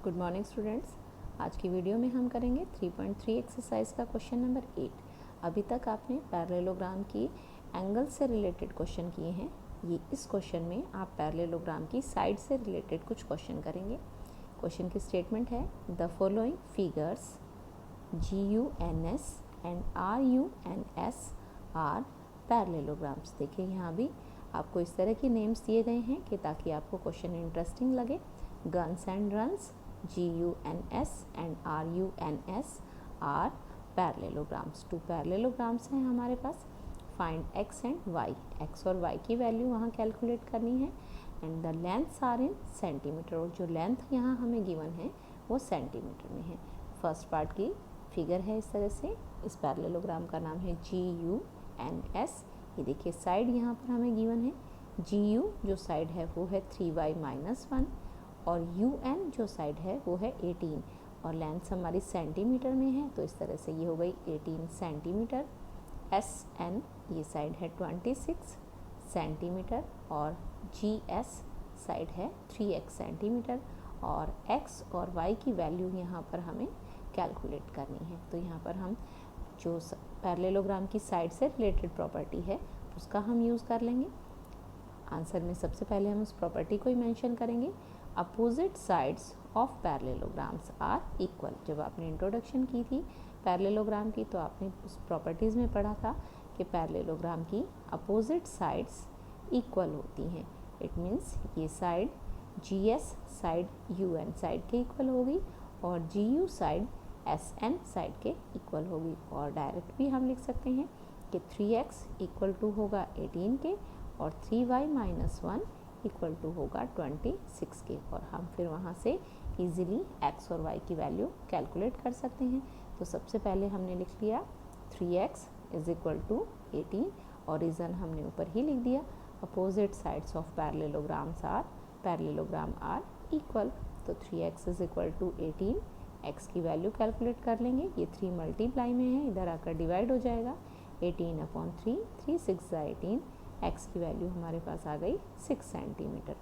Good morning students. आज की video में हम करेंगे 3.3 एक्सरसाइज का क्वेश्चन नंबर 8। अभी तक आपने पैरेललोग्राम की एंगल से रिलेटेड क्वेश्चन किए हैं। ये इस क्वेश्चन में आप पैरेललोग्राम की साइड से रिलेटेड कुछ क्वेश्चन करेंगे। क्वेश्चन की स्टेटमेंट है the following figures GUNS and RUNS are parallelograms. देखिए यहाँ भी आपको इस तरह के नेम्स दिए गए हैं कि ताकि आपको क्वेश्चन इंटरेस्टिंग लगे। Guns and runs, GUNS and RUNS are parallelograms। Two parallelograms हैं हमारे पास। Find x and y, x और y की वैल्यू वहाँ कैलकुलेट करनी है। And the lengths are in centimetre, और जो लेंथ यहाँ हमें गिवन है वो सेंटीमीटर में है। फर्स्ट पार्ट की फिगर है इस तरह से। इस पैरेललोग्राम का नाम है GUNS। ये देखिए साइड यहाँ पर हमें गिवन है। GU जो साइड है वो है 3y-1 और UN जो साइड है वो है 18 और लेंथ हमारी सेंटीमीटर में है, तो इस तरह से ये हो गई 18 सेंटीमीटर। SN ये साइड है 26 सेंटीमीटर और GS साइड है 3x सेंटीमीटर। और x और y की वैल्यू यहाँ पर हमें कैलकुलेट करनी है। तो यहाँ पर हम जो पैरेललोग्राम की साइड से रिलेटेड प्रॉपर्टी है उसका हम यूज़ कर लेंगे। आंसर में सबसे पहले हम उस प्रॉपर्टी को ही मेंशन करेंगे। Opposite sides of parallelograms are equal. जब आपने इंट्रोडक्शन की थी पैरेललोग्राम की तो आपने उस प्रॉपर्टीज़ में पढ़ा था कि पैरेललोग्राम की अपोजिट साइड्स इक्वल होती हैं। इट मीन्स ये side GS side UN side के इक्वल होगी और GU साइड SN साइड के इक्वल होगी। और डायरेक्ट भी हम लिख सकते हैं कि 3x इक्वल टू होगा 18 के और 3y-1 इक्वल टू होगा 26 के। और हम फिर वहाँ से इजीली x और y की वैल्यू कैलकुलेट कर सकते हैं। तो सबसे पहले हमने लिख लिया 3x इज इक्वल टू 18 और रीज़न हमने ऊपर ही लिख दिया। Opposite sides of parallelogram are equal. तो 3x is equal to 18, x की वैल्यू कैलकुलेट कर लेंगे। ये 3 मल्टीप्लाई में है, इधर आकर डिवाइड हो जाएगा। 18/3, 3 6 18, x की वैल्यू हमारे पास आ गई 6 सेंटीमीटर।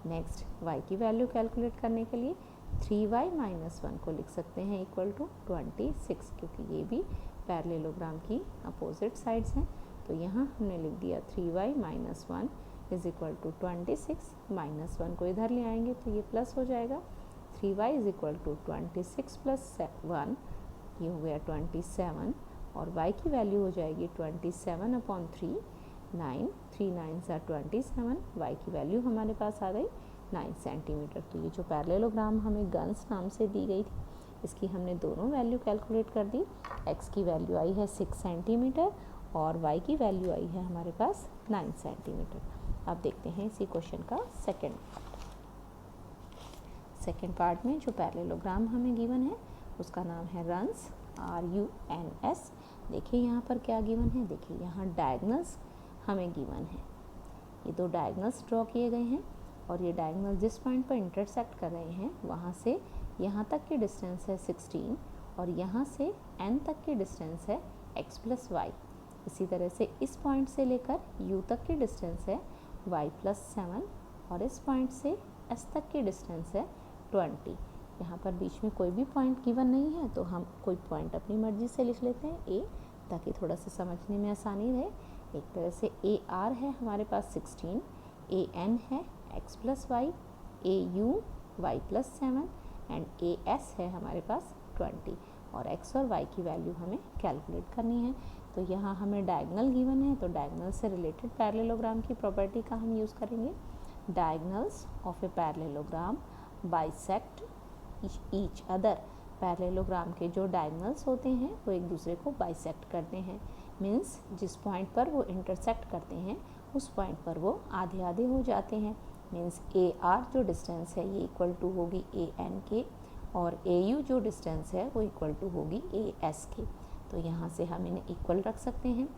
नेक्स्ट y की वैल्यू कैलकुलेट करने के लिए 3y-1 को लिख सकते हैं इक्वल टू 26, क्योंकि ये भी पैरेललोग्राम की अपोजिट साइड्स हैं। तो यहाँ हमने लिख दिया 3y-1 इज इक्वल टू 26, -1 को इधर ले आएंगे तो ये प्लस हो जाएगा। 3y इज इक्वल टू 26 + 1, ये हो गया 27 और y की वैल्यू हो जाएगी 27/3, 9, 3 9s are 27, y की वैल्यू हमारे पास आ गई 9 सेंटीमीटर। तो ये जो पैरेललोग्राम हमें गन्स नाम से दी गई थी इसकी हमने दोनों वैल्यू कैलकुलेट कर दी। x की वैल्यू आई है 6 सेंटीमीटर और y की वैल्यू आई है हमारे पास 9 सेंटीमीटर। अब देखते हैं इसी क्वेश्चन का सेकेंड पार्ट में जो पैरेललोग्राम हमें गिवन है उसका नाम है रन्स, RUNS। देखिए यहाँ पर क्या गिवन है। देखिए यहाँ डायगोनल्स हमें गिवन है। ये दो डायगोनल्स ड्रॉ किए गए हैं और ये डायगोनल जिस पॉइंट पर इंटरसेक्ट कर रहे हैं वहाँ से यहाँ तक की डिस्टेंस है 16 और यहाँ से n तक की डिस्टेंस है x + y। इसी तरह से इस पॉइंट से लेकर u तक की डिस्टेंस है y + 7 और इस पॉइंट से s तक की डिस्टेंस है 20। यहाँ पर बीच में कोई भी पॉइंट गिवन नहीं है तो हम कोई पॉइंट अपनी मर्जी से लिख लेते हैं A, ताकि थोड़ा सा समझने में आसानी रहे। एक तरह से AR है हमारे पास 16, AN है x + y, AU y + 7 and AS है हमारे पास 20 और x और y की वैल्यू हमें कैलकुलेट करनी है। तो यहाँ हमें डायगोनल गिवन है तो डायगोनल से रिलेटेड पैरेललोग्राम की प्रॉपर्टी का हम यूज़ करेंगे। Diagonals of a parallelogram bisect each other. Parallelogram के जो डायगोनल्स होते हैं वो एक दूसरे को बाइसेक्ट करते हैं। मीन्स जिस पॉइंट पर वो इंटरसेक्ट करते हैं उस पॉइंट पर वो आधे आधे हो जाते हैं। मीन्स AR जो डिस्टेंस है ये इक्वल टू होगी AN के और AU जो डिस्टेंस है वो इक्वल टू होगी AS के। तो यहाँ से हम इन्हें इक्वल रख सकते हैं।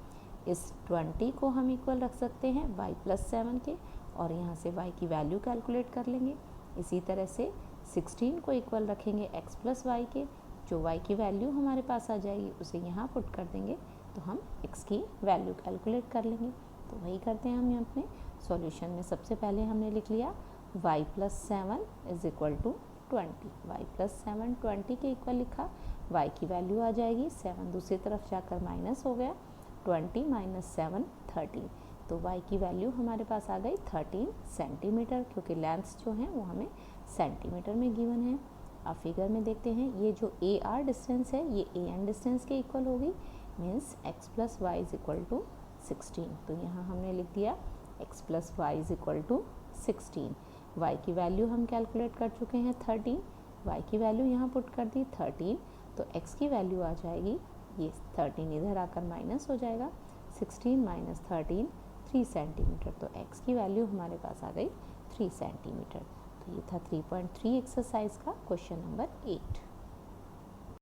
इस 20 को हम इक्वल रख सकते हैं y + 7 के और यहाँ से y की वैल्यू कैलकुलेट कर लेंगे। इसी तरह से 16 को इक्वल रखेंगे x + y के। जो y की वैल्यू हमारे पास आ जाएगी उसे यहाँ पुट कर देंगे तो हम x की वैल्यू कैलकुलेट कर लेंगे। तो वही करते हैं हम अपने सॉल्यूशन में। सबसे पहले हमने लिख लिया y + 7 is equal to 20, y plus 7 20 के इक्वल लिखा, y की वैल्यू आ जाएगी 7 दूसरी तरफ जाकर माइनस हो गया, 20 माइनस 7 13, तो y की वैल्यू हमारे पास आ गई 13 सेंटीमीटर, क्योंकि लेंथ्स जो हैं वो हमें सेंटीमीटर में गिवन है। अब फिगर में देखते हैं, ये जो ए आर डिस्टेंस है ये ए एन डिस्टेंस के इक्वल होगी, means x plus Y is equal to 16, तो यहाँ हमने लिख दिया x plus Y is equal to 16। y की वैल्यू हम कैलकुलेट कर चुके हैं 13, y की वैल्यू यहाँ पुट कर दी 13, तो x की वैल्यू आ जाएगी, ये 13 इधर आकर माइनस हो जाएगा, 16 माइनस 13 3 सेंटीमीटर, तो x की वैल्यू हमारे पास आ गई 3 सेंटीमीटर। तो ये था 3.3 एक्सरसाइज का क्वेश्चन नंबर 8।